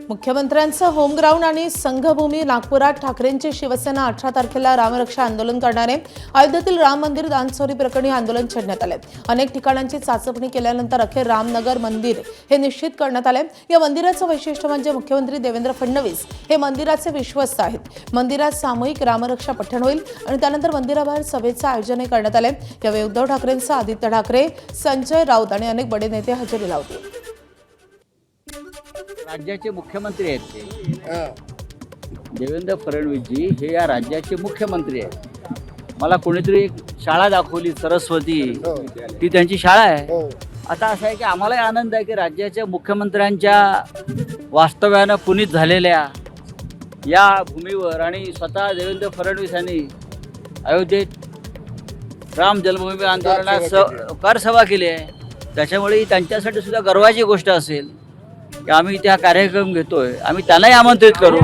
मुख्यमंत्र्यांचं होमग्राऊंड आणि संघभूमी नागपुरात ठाकरेंची शिवसेना 18 तारखेला रामरक्षा आंदोलन करणार आहे। अयोध्येतील राम मंदिर दानचोरी प्रकरणी आंदोलन छेडण्यात आले। अनेक ठिकाणांची चाचपणी केल्यानंतर अखेर रामनगर मंदिर हे निश्चित करण्यात आले। या मंदिराचं वैशिष्ट्य म्हणजे मुख्यमंत्री देवेंद्र फडणवीस हे मंदिराचे विश्वस्त आहेत। मंदिरात सामूहिक रामरक्षा पठण होईल आणि त्यानंतर मंदिराबाहेर सभेचं आयोजन करण्यात आले। यावेळी उद्धव ठाकरेंसह आदित्य ठाकरे, संजय राऊत आणि अनेक बडे नेते हजेरी लावतील। राज्याचे मुख्यमंत्री आहेत ते देवेंद्र फडणवीसजी हे या राज्याचे मुख्यमंत्री आहेत। मला कोणीतरी एक शाळा दाखवली सरस्वती, ती त्यांची शाळा आहे। आता असं आहे की आम्हालाही आनंद आहे की राज्याच्या मुख्यमंत्र्यांच्या वास्तव्यानं पुनीत झालेल्या या भूमीवर आणि स्वतः देवेंद्र फडणवीसांनी अयोध्येत राम जन्मभूमी आंदोलनात कारसभा केली आहे। त्याच्यामुळे त्यांच्यासाठी सुद्धा गर्वाची गोष्ट असेल की आम्ही इथे हा कार्यक्रम घेतोय। आम्ही त्यांनाही आमंत्रित करू।